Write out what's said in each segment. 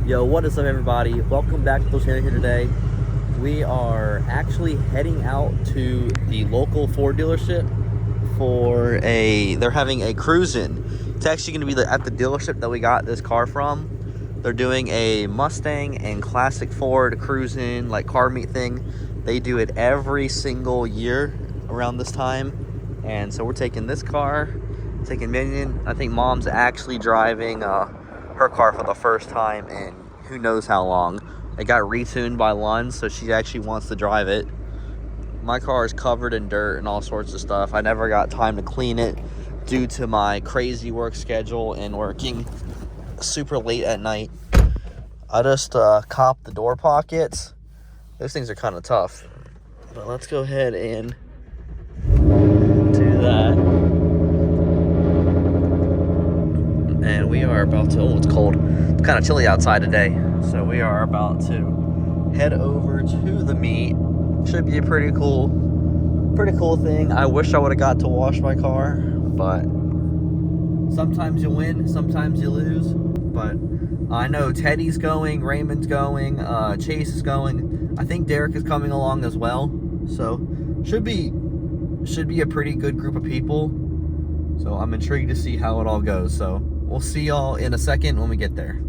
Yo, what is up everybody? Welcome back to the channel here today. We are actually heading out to the local Ford dealership for they're having a cruise-in. It's actually going to be at the dealership that we got this car from. They're doing a Mustang and classic Ford cruise-in, like car meet thing. They do it every single year around this time. And so we're taking this car, taking Minion. I think Mom's actually driving her car for the first time in who knows how long. It got retuned by Lund, so she actually wants to drive it. My car is covered in dirt and all sorts of stuff. I never got time to clean it due to my crazy work schedule and working super late at night. I just copped the door pockets. Those things are kind of tough. But let's go ahead and do that. And we are about to, oh, it's cold. It's kind of chilly outside today. So we are about to head over to the meet. Should be a pretty cool thing. I wish I would have got to wash my car, but sometimes you win, sometimes you lose. But I know Teddy's going, Raymond's going, Chase is going. I think Derek is coming along as well. So should be a pretty good group of people. So I'm intrigued to see how it all goes. So we'll see y'all in a second when we get there.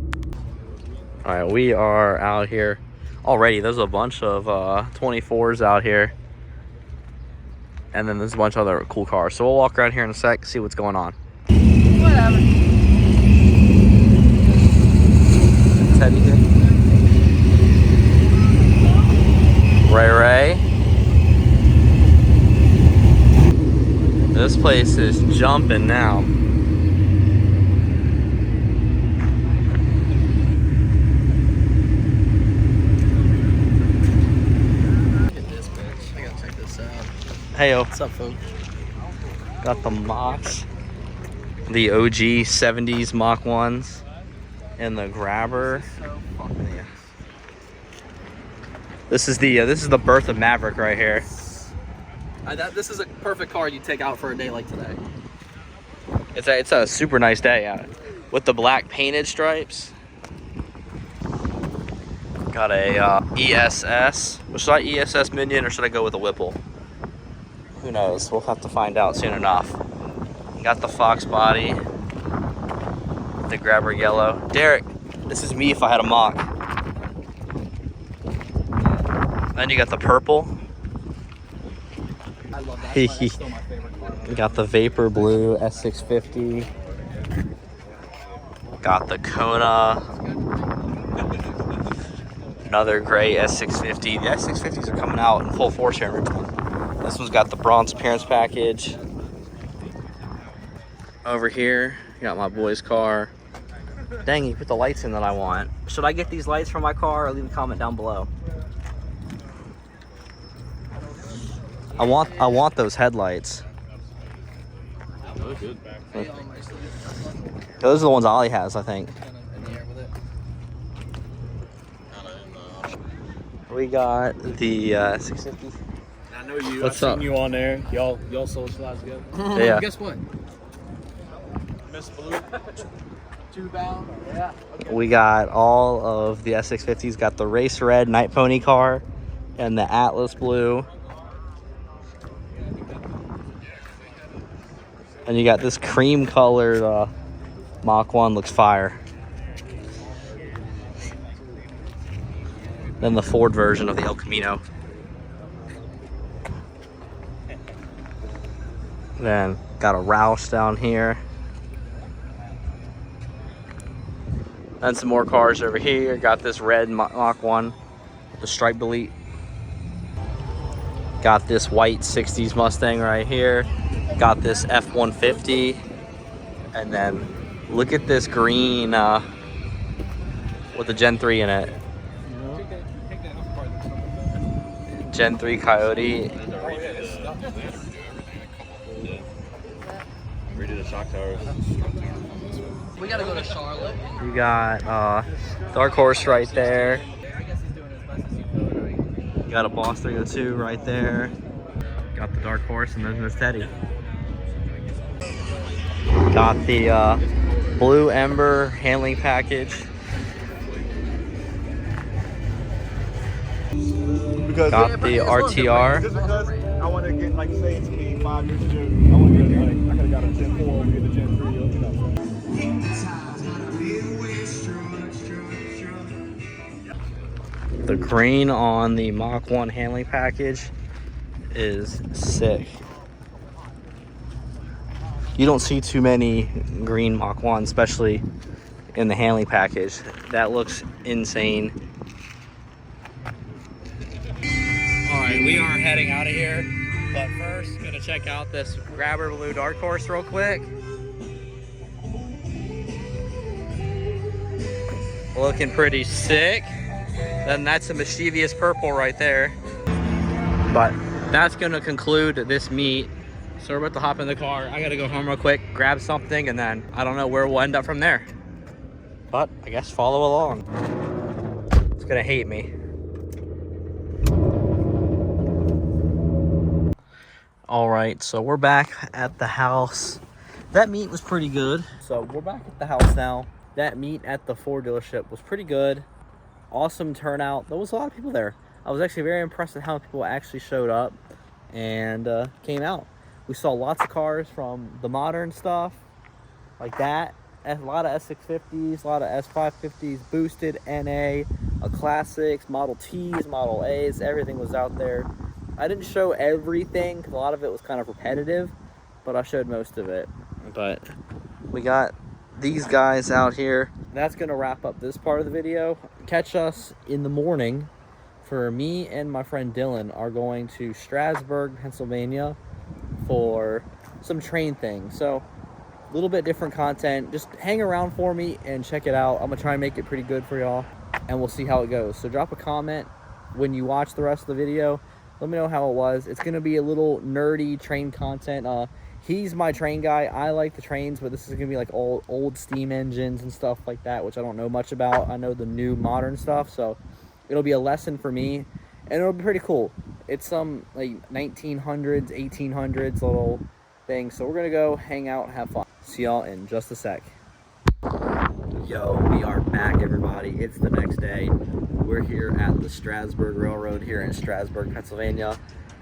All right, we are out here already. There's a bunch of 24s out here. And then there's a bunch of other cool cars. So we'll walk around here in a sec, see what's going on. Whatever. Teddy here. Ray. This place is jumping now. Heyo. What's up, folks? Got the Machs, the OG 70s Mach 1s, and the Grabber. Yeah. This is the birth of Maverick right here. This is a perfect car you take out for a day like today. It's a super nice day out with the black painted stripes. Got a ESS. Well, should I ESS Minion or should I go with a Whipple? Who knows? We'll have to find out soon enough. Got the Fox body, the Grabber yellow. Derek, this is me if I had a Mach. Then you got the purple. I love that. That's still my favorite car. You got the Vapor Blue S650. Got the Kona. Another gray S650. The S650s are coming out in full force here in Richmond. This one's got the bronze appearance package. Over here, you got my boy's car. Dang, he put the lights in that I want. Should I get these lights for my car or leave a comment down below? I want those headlights. Good. Those are the ones Ollie has, I think. We got the 650. I know you. What's I've up? seen you on there. Y'all socialize together. Yeah. Guess what? Miss Blue. Two bound. Yeah. Okay. We got all of the S650s. Got the race red Night Pony car and the Atlas blue. And you got this cream colored Mach 1, looks fire. Then the Ford version of the El Camino. Then got a Roush down here. And some more cars over here. Got this red Mach 1, the stripe delete. Got this white 60s Mustang right here. Got this F-150. And then look at this green with the Gen 3 in it. Gen 3 Coyote. Redid the shock towers. We gotta go to Charlotte. You got Dark Horse right there. You got a Boss 302 right there. Got the Dark Horse, and then there's Teddy. Got the Blue Ember handling package. Because Got the RTR. just because I want to get, like, say it's me 5 years ago, I want to get, like, I could have got a Gen 4, we get a Gen 3, you know. The green on the Mach 1 handling package is sick. You don't see too many green Mach 1, especially in the handling package. That looks insane. All right, we are heading out of here, but first, gonna check out this Grabber Blue Dark Horse real quick. Looking pretty sick. Then that's a mischievous purple right there. But that's gonna conclude this meet. So we're about to hop in the car. I gotta go home real quick, grab something, and then I don't know where we'll end up from there. But I guess follow along. It's gonna hate me. All right, so we're back at the house. That meet was pretty good. So we're back at the house now. That meet at the Ford dealership was pretty good. Awesome turnout. There was a lot of people there. I was actually very impressed at how many people actually showed up and came out. We saw lots of cars from the modern stuff like that. A lot of S650s, a lot of S550s, boosted, NA, classics, Model Ts, Model As, everything was out there. I didn't show everything because a lot of it was kind of repetitive, but I showed most of it. But we got these guys out here. That's gonna wrap up this part of the video. Catch us in the morning, for me and my friend Dylan are going to Strasburg, Pennsylvania for some train things. So a little bit different content. Just hang around for me and check it out. I'm gonna try and make it pretty good for y'all, and we'll see how it goes. So drop a comment when you watch the rest of the video. Let me know how it was. It's gonna be a little nerdy train content. He's my train guy. I like the trains, but this is gonna be like old steam engines and stuff like that, which I don't know much about. I know the new modern stuff, so it'll be a lesson for me, and it'll be pretty cool. It's some like 1900s, 1800s little thing. So we're gonna go hang out and have fun. See y'all in just a sec. Yo, we are back, everybody. It's the next day. We're here at the Strasburg Railroad here in Strasburg, Pennsylvania.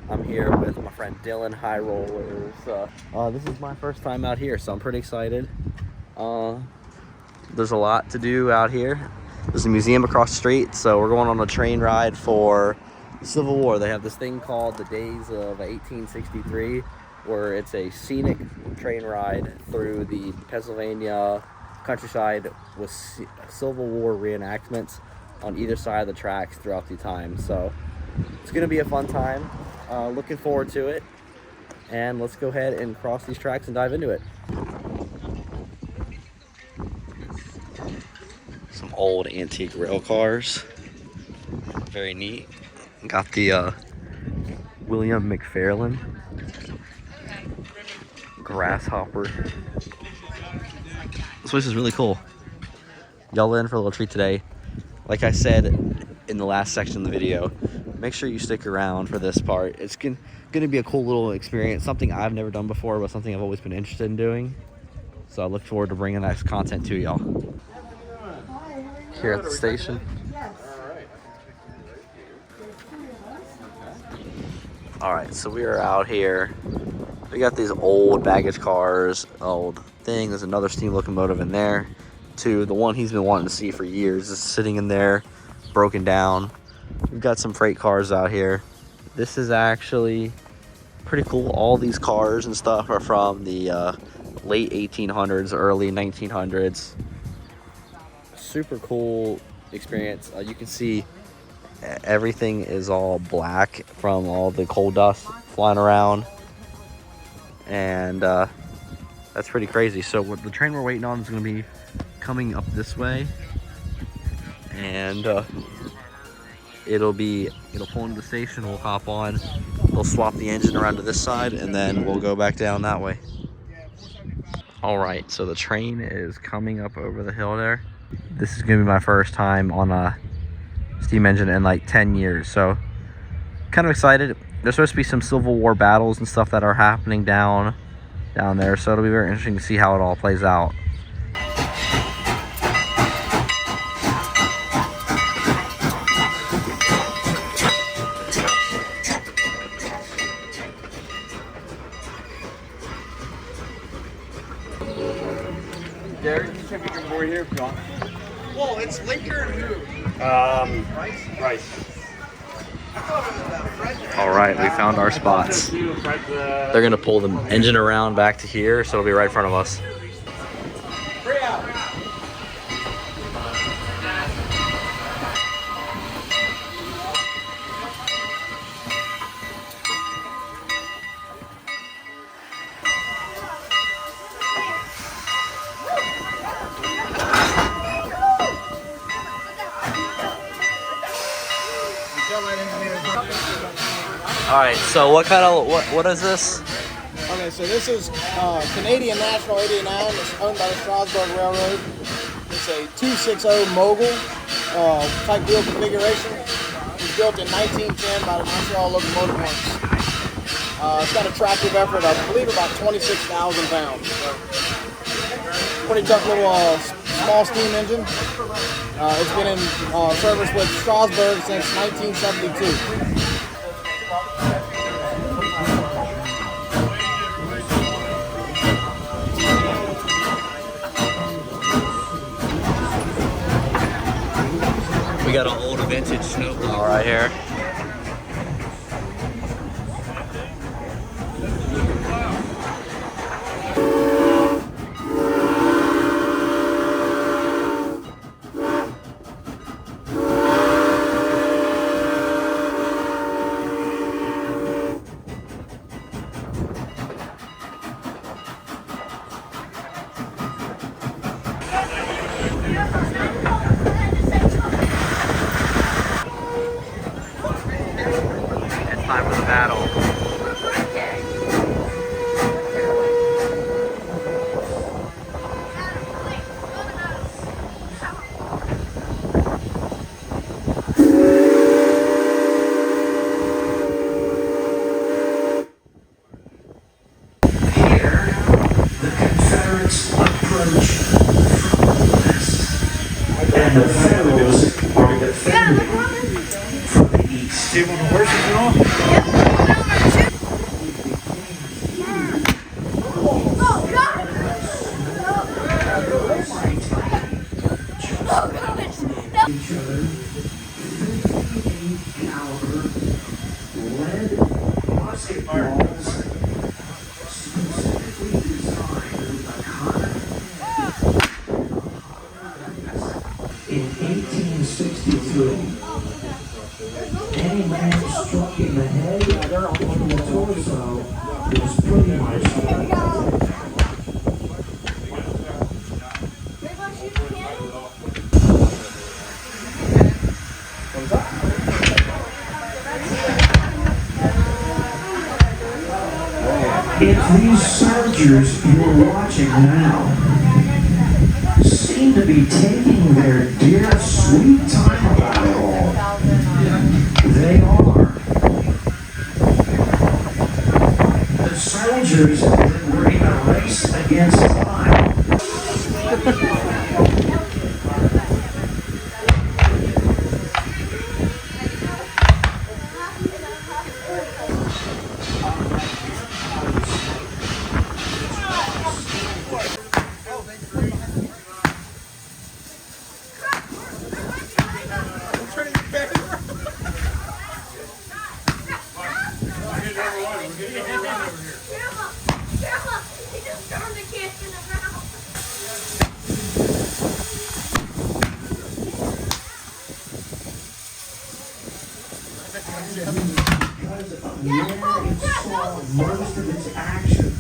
I'm here with my friend Dylan, High Rollers. This is my first time out here, so I'm pretty excited. There's a lot to do out here. There's a museum across the street, so we're going on a train ride for Civil War. They have this thing called the Days of 1863, where it's a scenic train ride through the Pennsylvania countryside with Civil War reenactments on either side of the tracks throughout the time. So it's gonna be a fun time. Looking forward to it, and let's go ahead and cross these tracks and dive into it. Some old antique rail cars, very neat. Got the William McFarland Grasshopper. This place is really cool. Y'all in for a little treat today. Like I said in the last section of the video, make sure you stick around for this part. It's gonna be a cool little experience, something I've never done before, but something I've always been interested in doing. So I look forward to bringing that content to y'all. Here at the station. All right, so we are out here. We got these old baggage cars, old thing. There's another steam locomotive in there too. The one he's been wanting to see for years is sitting in there, broken down. We've got some freight cars out here. This is actually pretty cool. All these cars and stuff are from the late 1800s, early 1900s. Super cool experience. You can see everything is all black from all the coal dust flying around, and that's pretty crazy. So what the train we're waiting on is going to be coming up this way, and it'll pull into the station. We'll hop on, we'll swap the engine around to this side, and then we'll go back down that way. All right, so the train is coming up over the hill there. This is gonna be my first time on a steam engine in like 10 years, so kind of excited. There's supposed to be some Civil War battles and stuff that are happening down there, so it'll be very interesting to see how it all plays out. Well, it's liquor and who? Rice. All right, we found our spots. They're gonna pull the engine around back to here, so it'll be right in front of us. All right, so what is this? Okay, so this is Canadian National 89. It's owned by the Strasburg Railroad. It's a 260 mogul type wheel configuration. It was built in 1910 by the Montreal Locomotive Works. It's got a tractive effort of, I believe, about 26,000 pounds. So, pretty tough little small steam engine. It's been in service with Strasburg since 1972. We got an old vintage snowblower right here. Time for the battle. Here, the Confederates approach from the west, and the Federals are defending from the east. See what the horses are on? In 1863, any man struck in the head or the torso was pretty much if these soldiers you're watching now seem to be taking their dear sweet time about it all, they are. The soldiers that were in a race against time. He just turned the kitchen around. Because of where it saw most of its action.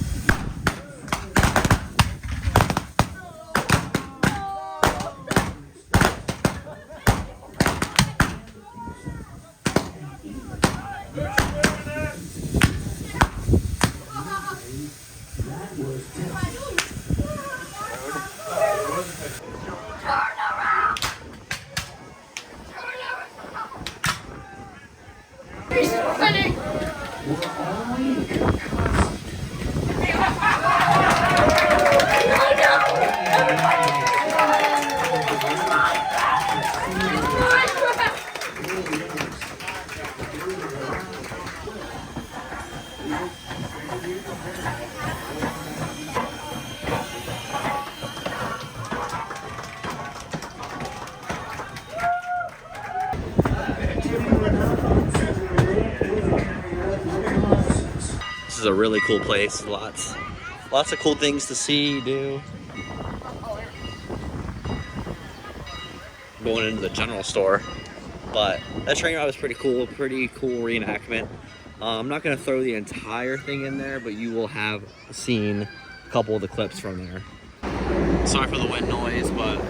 This is a really cool place. Lots of cool things to see, do. Going into the general store. But that train ride was pretty cool reenactment. I'm not gonna throw the entire thing in there, but you will have seen a couple of the clips from there. Sorry for the wind noise, but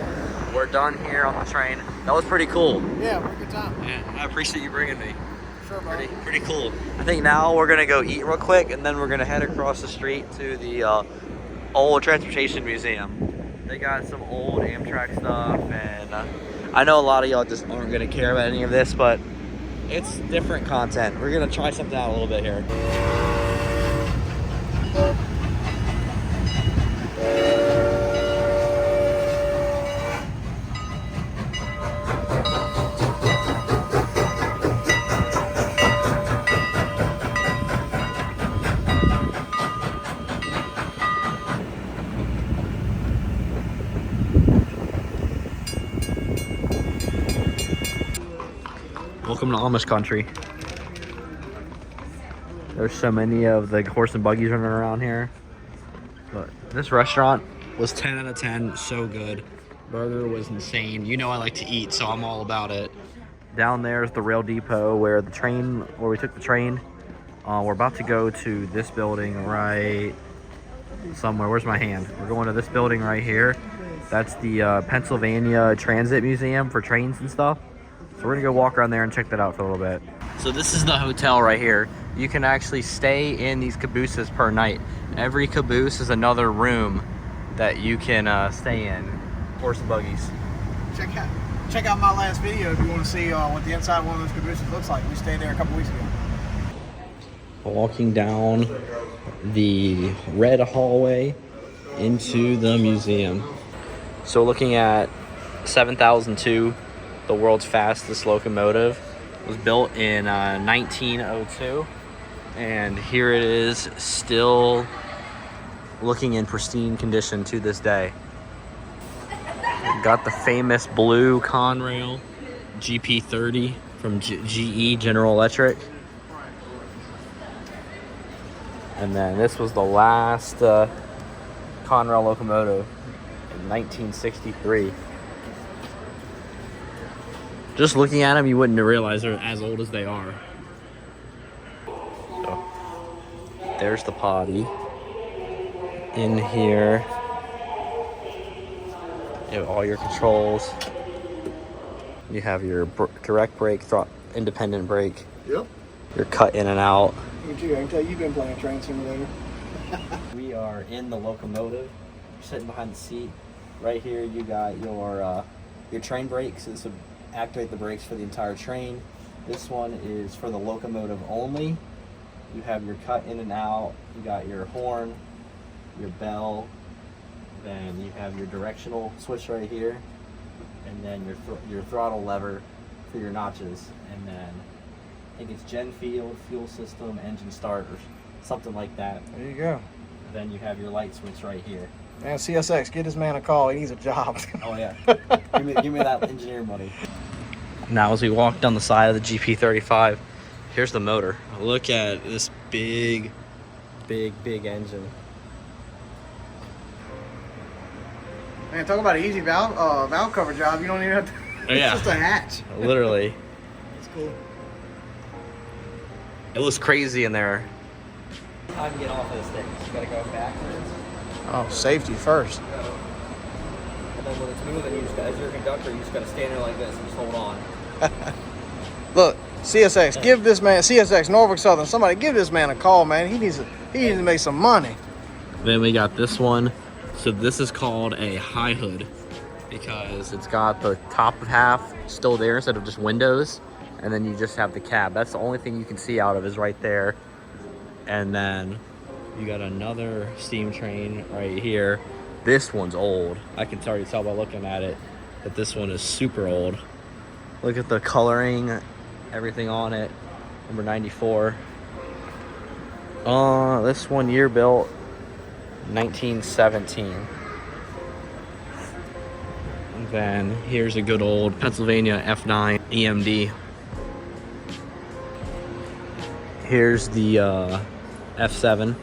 we're done here on the train. That was pretty cool. Yeah, we're a good time. And I appreciate you bringing me. Sure, bro. Pretty cool. I think now we're gonna go eat real quick, and then we're gonna head across the street to the old transportation museum. They got some old Amtrak stuff, and I know a lot of y'all just aren't gonna care about any of this, but it's different content. We're gonna try something out a little bit here. Welcome to Amish country. There's so many of the horse and buggies running around here. But this restaurant was 10 out of 10, so good. Burger was insane. You know I like to eat, so I'm all about it. Down there is the rail depot where we took the train. We're about to go to this building right somewhere. Where's my hand? We're going to this building right here. That's the Pennsylvania Transit Museum for trains and stuff. So we're gonna go walk around there and check that out for a little bit. So this is the hotel right here. You can actually stay in these cabooses per night. Every caboose is another room that you can stay in. Horse and buggies. Check out my last video if you want to see what the inside of one of those cabooses looks like. We stayed there a couple weeks ago. Walking down the red hallway into the museum. So looking at 7002, the world's fastest locomotive, was built in 1902, and here it is, still looking in pristine condition to this day. Got the famous blue Conrail GP30 from GE, General Electric. And then this was the last Conrail locomotive in 1963. Just looking at them, you wouldn't realize they're as old as they are. So, there's the potty. In here, you have all your controls. You have your direct brake, independent brake. Yep. Your cut in and out. Look at you. I can tell you've been playing Train Simulator. We are in the locomotive. You're sitting behind the seat. Right here, you got your train brakes. This would activate the brakes for the entire train. This one is for the locomotive only. You have your cut in and out. You got your horn, your bell. Then you have your directional switch right here, and then your throttle lever for your notches. And then I think it's gen field, fuel system, engine start, or something like that. There you go. Then you have your light switch right here. Man, CSX, get this man a call. He needs a job. Oh yeah, give me that engineer money. Now as we walk down the side of the GP35, here's the motor. Look at this big engine. Man, talk about an easy valve cover job. You don't even have to. Oh, yeah. It's just a hatch. Literally. It's cool. It was crazy in there. How to get off of this thing? You gotta go backwards. Oh, safety first. And then when it's moving, you just, as your conductor, you just gotta stand there like this and just hold on. Look, CSX, give this man, CSX, Norfolk Southern, somebody give this man a call, man. He needs to make some money. Then we got this one. So this is called a high hood because it's got the top half still there instead of just windows, and then you just have the cab. That's the only thing you can see out of is right there. And then you got another steam train right here. This one's old. I can already tell by looking at it that this one is super old. Look at the coloring, everything on it. Number 94. This one year built 1917. And then here's a good old Pennsylvania F9 EMD. Here's the F7.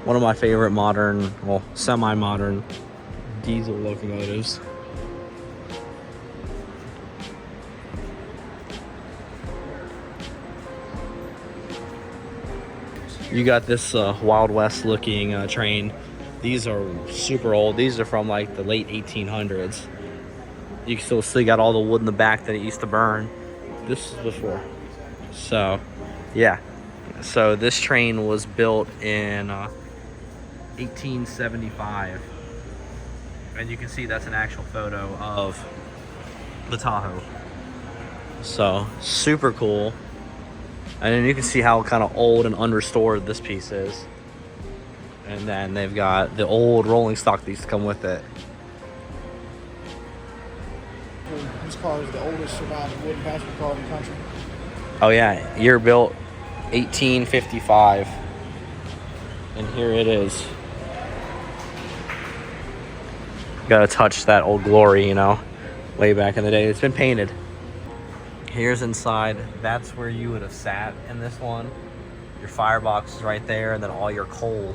One of my favorite modern, well, semi-modern diesel locomotives. You got this Wild West looking train. These are super old. These are from like the late 1800s. You can still see got all the wood in the back that it used to burn. This is before. So, yeah. So this train was built in 1875. And you can see that's an actual photo of the Tahoe. So, super cool. And then you can see how kind of old and unrestored this piece is. And then they've got the old rolling stock that used to come with it. This car is the oldest surviving wooden passenger car in the country. Oh yeah, year built 1855. And here it is. Gotta touch that old glory, you know, way back in the day. It's been painted. Here's inside. That's where you would have sat in this one. Your firebox is right there, and then all your coal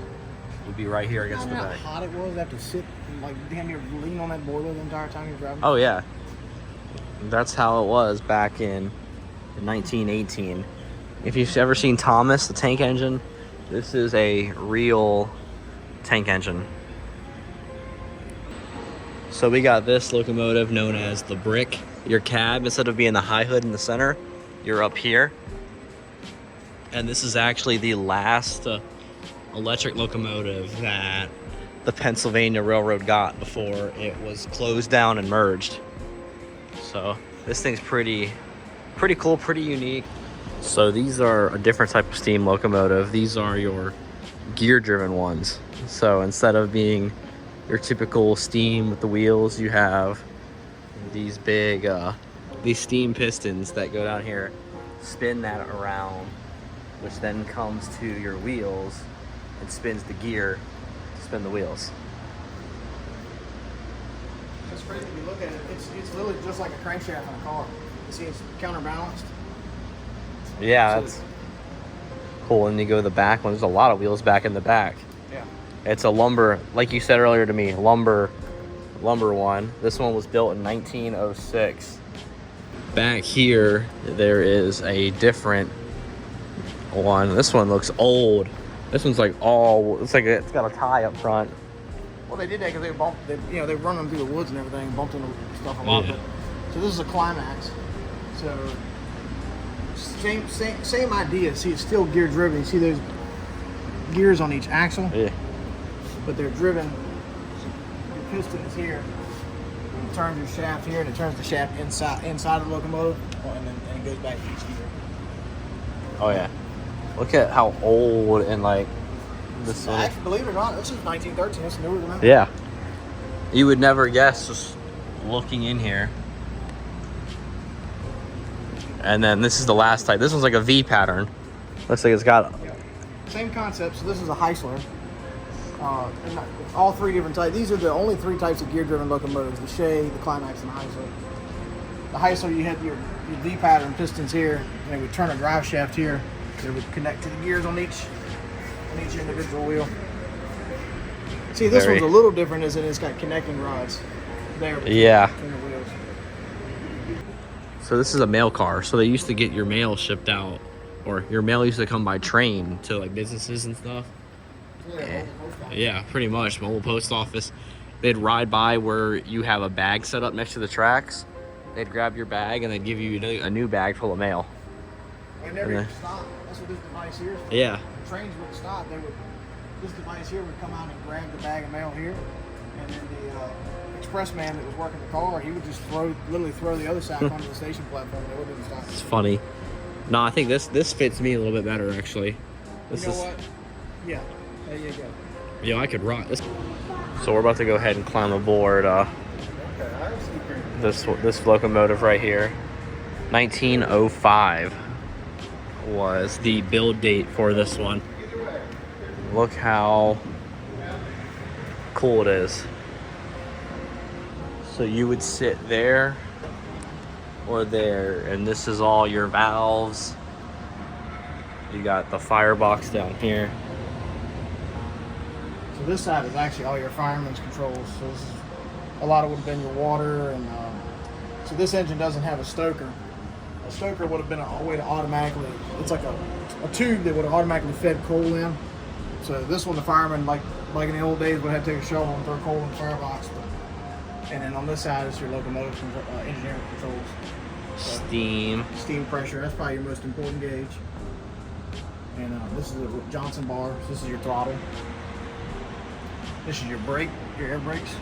would be right here against the How back. hot it was. Have to sit and like damn near lean on that boiler the entire time you're driving. Oh yeah, that's how it was back in 1918. If you've ever seen Thomas the Tank Engine, this is a real tank engine. So we got this locomotive known as the Brick. Your cab, instead of being the high hood in the center, you're up here. And this is actually the last electric locomotive that the Pennsylvania Railroad got before it was closed down and merged. So this thing's pretty cool, pretty unique. So these are a different type of steam locomotive. These are your gear-driven ones. So instead of being your typical steam with the wheels, you have these big these steam pistons that go down here, spin that around, which then comes to your wheels and spins the gear to spin the wheels. It's crazy if you look at it. It's literally just like a crankshaft on a car. You see, it's counterbalanced. Yeah, that's cool. And you go to the back one. There's a lot of wheels back in the back. Yeah. It's a lumber, like you said earlier to me, lumber one. This one was built in 1906. Back here, there is a different one. This one looks old. This one's like it's got a tie up front. Well, they did that because they run them through the woods and everything, and bumped into stuff a lot. Yeah. So this is a climax. So same idea. See, it's still gear driven. You see there's gears on each axle, Yeah. but they're driven. Your piston is here. It turns your shaft here, and it turns the shaft inside of the locomotive, and it goes back to each gear. Oh yeah. Look at how old and like this one. Actually, believe it or not, this is 1913. It's newer than that. Yeah. You would never guess just looking in here. And then this is the last type. This one's like a V pattern. Looks like it's got... Same concept. So this is a Heisler. And all three different types. These are the only three types of gear-driven locomotives: the Shea, the Climax, and the Heisler. The Heisler, you had your V pattern pistons here, and it would turn a drive shaft here. It would connect to the gears on each individual wheel. See, this one's a little different, as in it's got connecting rods there. Yeah. Between the wheels. So this is a mail car. So they used to get your mail shipped out, or your mail used to come by train to like businesses and stuff. Yeah, pretty much. Mobile post office. They'd ride by where you have a bag set up next to the tracks. They'd grab your bag and they'd give you a new bag full of mail. They never even stop. That's what this device here is for. Yeah. The trains wouldn't stop. This device here would come out and grab the bag of mail here, and then the express man that was working the car, he would just literally throw the other sack onto the station platform. They wouldn't even stop. It's funny. No, I think this fits me a little bit better actually. This You know what? Yeah. There you go. Yo, I could rock this. So we're about to go ahead and climb aboard this locomotive right here. 1905 was the build date for this one. Look how cool it is. So you would sit there or there, and this is all your valves You got the firebox down here. So this side is actually all your fireman's controls. So this is, a lot of it would have been your water, and so this engine doesn't have a stoker. A stoker would have been a way to automatically, it's like a tube that would have automatically fed coal in. So this one, the fireman, like in the old days, would have to take a shovel and throw coal in the firebox. And then on this side is your locomotive engineering controls. So steam pressure, that's probably your most important gauge. And this is a Johnson bar. So this is your throttle. This is your brake, your air brakes.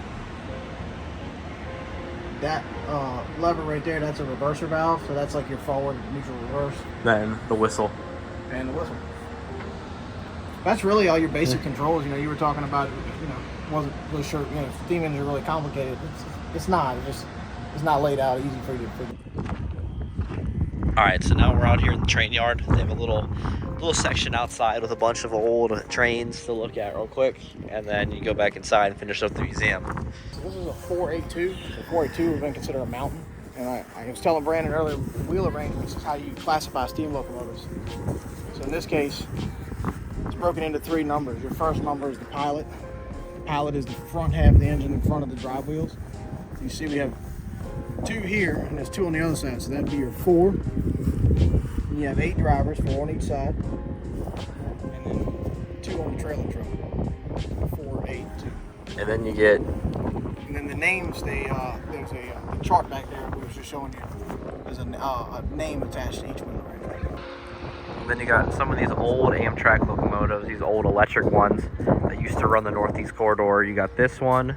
That lever right there, that's a reverser valve. So that's like your forward, neutral, reverse. Then the whistle. And the whistle. That's really all your basic controls. You know, you were talking about, you know, wasn't really sure, you know, if steam engines are really complicated. It's not. It's not laid out easy for you. All right, so now we're out here in the train yard. They have a little section outside with a bunch of old trains to look at real quick, and then you go back inside and finish up the museum. So this is a 482. So 482 would be considered a mountain. And I was telling Brandon earlier, wheel arrangements is how you classify steam locomotives. So in this case, it's broken into 3 numbers. Your first number is the pilot. The pilot is the front half of the engine in front of the drive wheels. You see we have 2 here, and there's 2 on the other side, so that'd be your 4. And you have 8 drivers, 4 on each side, and then 2 on the trailer truck. 4, 8, 2. And then you get... And then the names, there's a chart back there we was just showing you. There's a name attached to each wheel arrangement. Then you got some of these old Amtrak locomotives, these old electric ones that used to run the Northeast Corridor. You got this one,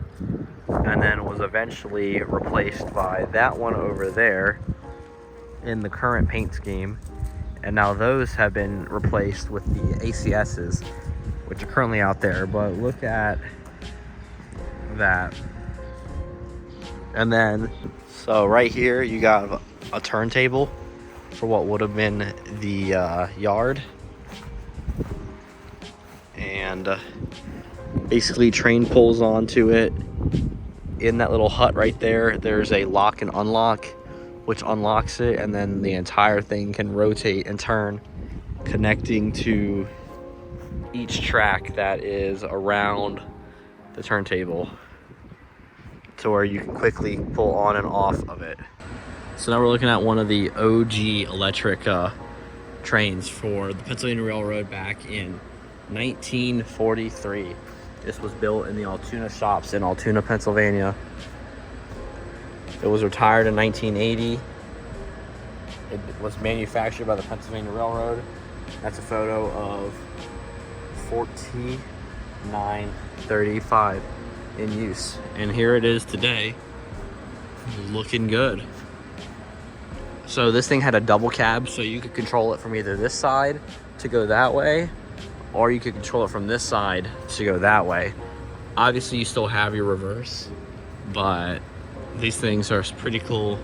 and then was eventually replaced by that one over there in the current paint scheme. And now those have been replaced with the ACSs, which are currently out there. But look at that. And then, so right here you got a turntable for what would have been the yard. And basically train pulls onto it. In that little hut right there, there's a lock and unlock, which unlocks it, and then the entire thing can rotate and turn, connecting to each track that is around the turntable to where you can quickly pull on and off of it. So now we're looking at one of the OG electric trains for the Pennsylvania Railroad back in 1943. This was built in the Altoona shops in Altoona, Pennsylvania. It was retired in 1980. It was manufactured by the Pennsylvania Railroad. That's a photo of 4935 in use. And here it is today, looking good. So this thing had a double cab, so you could control it from either this side to go that way, or you could control it from this side to go that way. Obviously you still have your reverse, but these things are pretty cool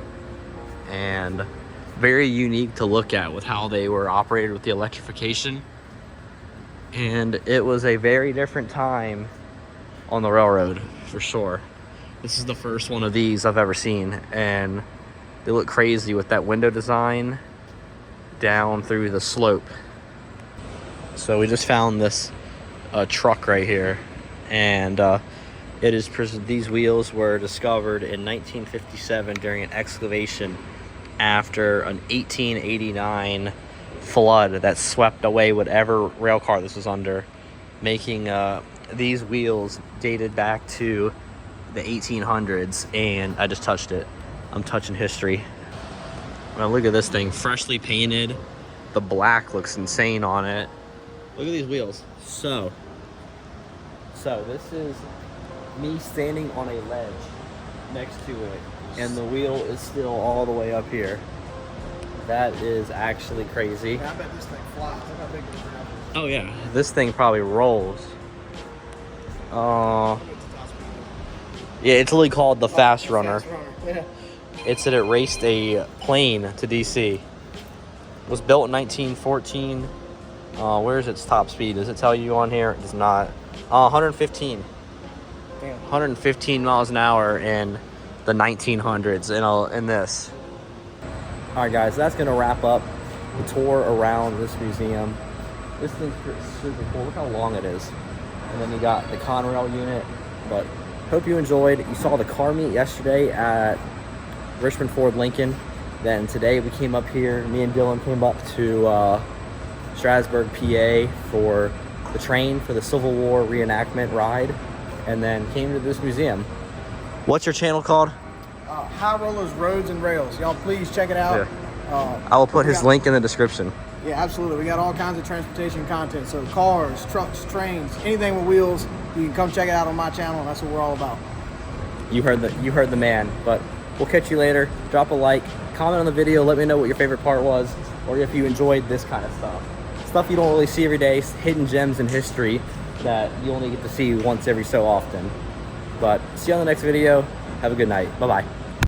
and very unique to look at with how they were operated with the electrification. And it was a very different time on the railroad, for sure. This is the first one of these I've ever seen, and they look crazy with that window design down through the slope. So we just found this truck right here, and it is these wheels were discovered in 1957 during an excavation after an 1889 flood that swept away whatever rail car this was under, making these wheels dated back to the 1800s. And I just touched it. I'm touching history. Now look at this thing, freshly painted. The black looks insane on it. Look at these wheels. So this is me standing on a ledge next to it, and the wheel is still all the way up here. That is actually crazy. Yeah, I bet this thing flies. Look how big this ground is. Oh yeah, this thing probably rolls. Yeah, it's literally called the Fast Runner. Yeah. It said it raced a plane to DC. It was built in 1914. Where's its top speed? Does it tell you on here? It does not. 115. Damn. 115 miles an hour in the 1900s in this. All right, guys, that's going to wrap up the tour around this museum. This thing's super cool. Look how long it is. And then you got the Conrail unit. But hope you enjoyed. You saw the car meet yesterday at Richmond Ford Lincoln. Then today we came up here. Me and Dylan came up to Strasburg PA for the train for the Civil War Reenactment ride. And then came to this museum. What's your channel called? High Rollers Roads and Rails. Y'all please check it out. I will put his link in the description. Yeah, absolutely. We got all kinds of transportation content. So cars, trucks, trains, anything with wheels, you can come check it out on my channel. That's what we're all about. You heard the man. But we'll catch you later. Drop a like, comment on the video, let me know what your favorite part was, or if you enjoyed this kind of stuff. Stuff you don't really see every day, hidden gems in history that you only get to see once every so often. But see you on the next video. Have a good night. Bye-bye.